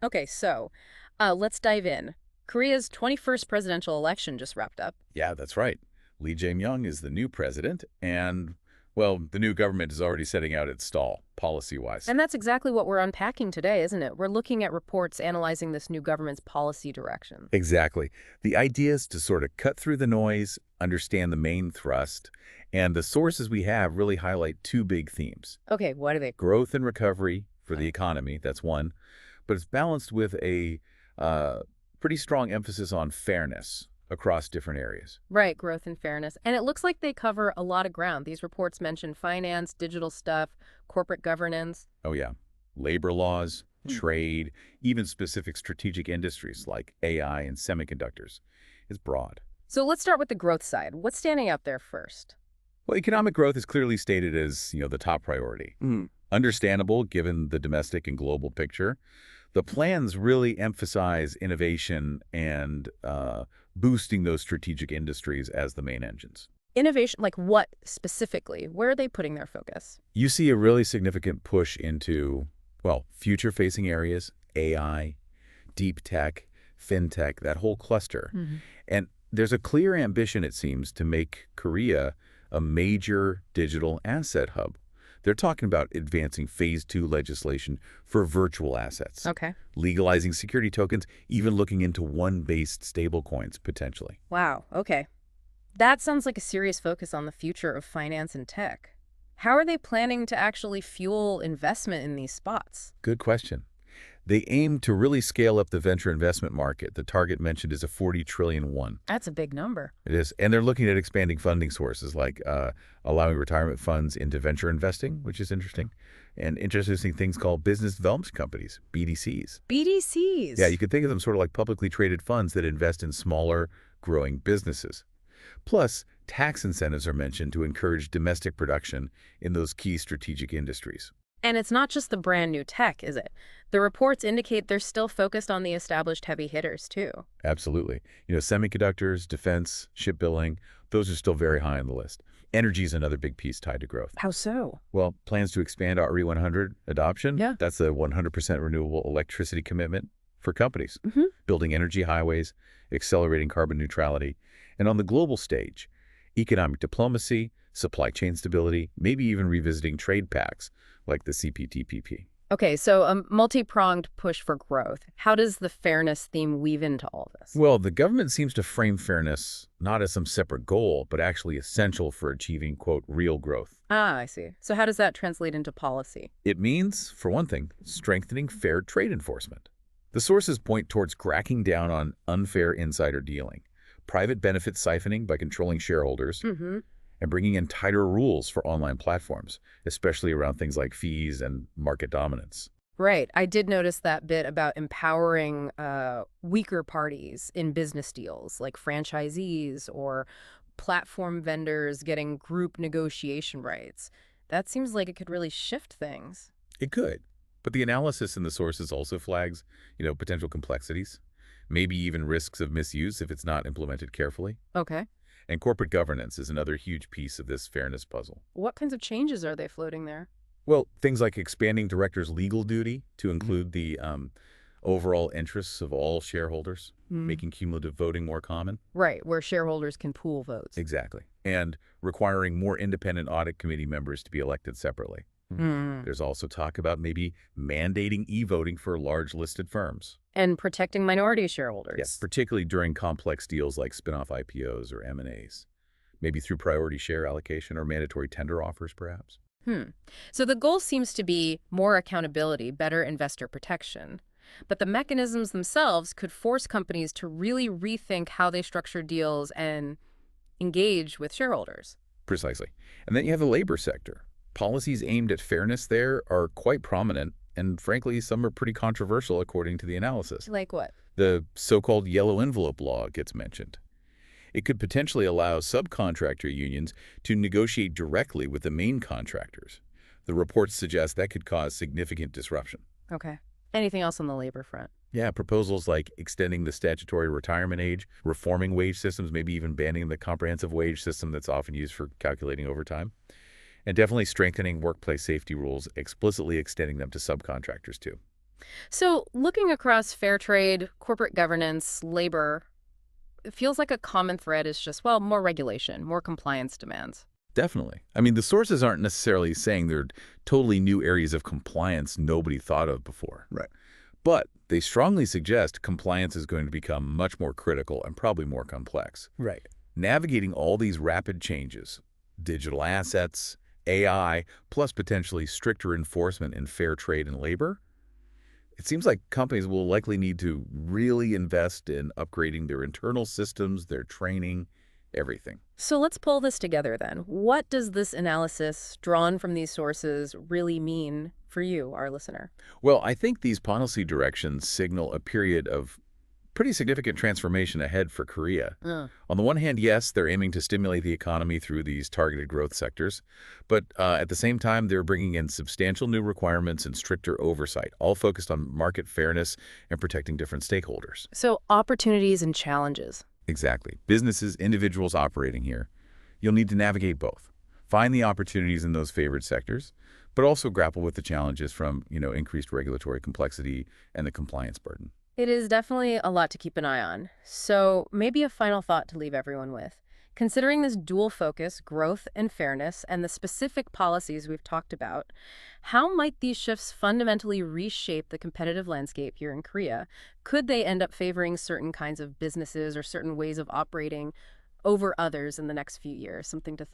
Okay, so let's dive in. Korea's 21st presidential election just wrapped up. Yeah, that's right. Lee Jae-myung is the new president, and, well, the new government is already setting out its stall, policy-wise. And that's exactly what we're unpacking today, isn't it? We're looking at reports analyzing this new government's policy direction. Exactly. The idea is to sort of cut through the noise, understand the main thrust, and the sources we have really highlight two big themes. Okay, what are they? Growth and recovery for the economy, that's one, but it's balanced with a uh, pretty strong emphasis on fairness across different areas. Right, growth and fairness. And it looks like they cover a lot of ground. These reports mention finance, digital stuff, corporate governance. Oh, yeah. Labor laws, Hmm. trade, even specific strategic industries like AI and semiconductors. It's broad. So let's start with the growth side. What's standing out there first? Well, economic growth is clearly stated as, the top priority. Understandable given the domestic and global picture. The plans really emphasize innovation and boosting those strategic industries as the main engines. Innovation, like what specifically? Where are they putting their focus? You see a really significant push into, well, future-facing areas, AI, deep tech, fintech, that whole cluster. Mhm. And there's a clear ambition, it seems, to make Korea a major digital asset hub. They're talking about advancing phase 2 legislation for virtual assets, Okay. legalizing security tokens, even looking into one-based stablecoins potentially. Wow, okay. That sounds like a serious focus on the future of finance and tech. How are they planning to actually fuel investment in these spots? Good question. They aim to really scale up the venture investment market. The target mentioned is a 40 trillion won. That's a big number. It is. And they're looking at expanding funding sources like allowing retirement funds into venture investing, which is interesting, and introducing things called business development companies, BDCs. BDCs. Yeah, you could think of them sort of like publicly traded funds that invest in smaller, growing businesses. Plus, tax incentives are mentioned to encourage domestic production in those key strategic industries. And it's not just the brand new tech, is it? The reports indicate they're still focused on the established heavy hitters, too. Absolutely. Semiconductors, defense, shipbuilding, those are still very high on the list. Energy is another big piece tied to growth. How so? Well, plans to expand RE100 adoption, Yeah. that's a 100% renewable electricity commitment for companies, Mm-hmm. building energy highways, accelerating carbon neutrality. And on the global stage, economic diplomacy, supply chain stability, maybe even revisiting trade pacts like the CPTPP. Okay, so a multi-pronged push for growth. How does the fairness theme weave into all of this? Well, the government seems to frame fairness not as some separate goal, but actually essential for achieving, quote, real growth. Ah, I see. So how does that translate into policy? It means, for one thing, strengthening fair trade enforcement. The sources point towards cracking down on unfair insider dealing, private benefit siphoning by controlling shareholders, Mm-hmm. and bringing in tighter rules for online platforms, especially around things like fees and market dominance. Right. I did notice that bit about empowering weaker parties in business deals, like franchisees or platform vendors getting group negotiation rights. That seems like it could really shift things. It could, but the analysis in the sources also flags, potential complexities, maybe even risks of misuse if it's not implemented carefully. Okay. And corporate governance is another huge piece of this fairness puzzle. What kinds of changes are they floating there? Well, things like expanding directors' legal duty to include the overall interests of all shareholders, Mm. making cumulative voting more common. Right, where shareholders can pool votes. Exactly. And requiring more independent audit committee members to be elected separately. Mm. There's also talk about maybe mandating e-voting for large listed firms. And protecting minority shareholders. Yes, particularly during complex deals like spin-off IPOs or M&As. Maybe through priority share allocation or mandatory tender offers, perhaps. So the goal seems to be more accountability, better investor protection. But the mechanisms themselves could force companies to really rethink how they structure deals and engage with shareholders. Precisely. And then you have the labor sector. Policies aimed at fairness there are quite prominent, and frankly, some are pretty controversial according to the analysis. Like what? The so-called yellow envelope law gets mentioned. It could potentially allow subcontractor unions to negotiate directly with the main contractors. The reports suggest that could cause significant disruption. Okay. Anything else on the labor front? Yeah, proposals like extending the statutory retirement age, reforming wage systems, maybe even banning the comprehensive wage system that's often used for calculating overtime, and definitely strengthening workplace safety rules, explicitly extending them to subcontractors too. So looking across fair trade, corporate governance, labor, it feels like a common thread is just, well, more regulation, more compliance demands. Definitely. I mean, the sources aren't necessarily saying they're totally new areas of compliance nobody thought of before. Right. But they strongly suggest compliance is going to become much more critical and probably more complex. Right. Navigating all these rapid changes, digital assets, AI, plus potentially stricter enforcement in fair trade and labor, it seems like companies will likely need to really invest in upgrading their internal systems, their training, everything. So let's pull this together then. What does this analysis drawn from these sources really mean for you, our listener? Well, I think these policy directions signal a period of pretty significant transformation ahead for Korea. Uh, On the one hand, yes, they're aiming to stimulate the economy through these targeted growth sectors, but at the same time, they're bringing in substantial new requirements and stricter oversight, all focused on market fairness and protecting different stakeholders. so opportunities and challenges. Exactly. Businesses, individuals operating here, you'll need to navigate both. Find the opportunities in those favored sectors, but also grapple with the challenges from, increased regulatory complexity and the compliance burden. It is definitely a lot to keep an eye on. So maybe a final thought to leave everyone with. Considering this dual focus, growth and fairness, and the specific policies we've talked about, how might these shifts fundamentally reshape the competitive landscape here in Korea? Could they end up favoring certain kinds of businesses or certain ways of operating over others in the next few years? Something to think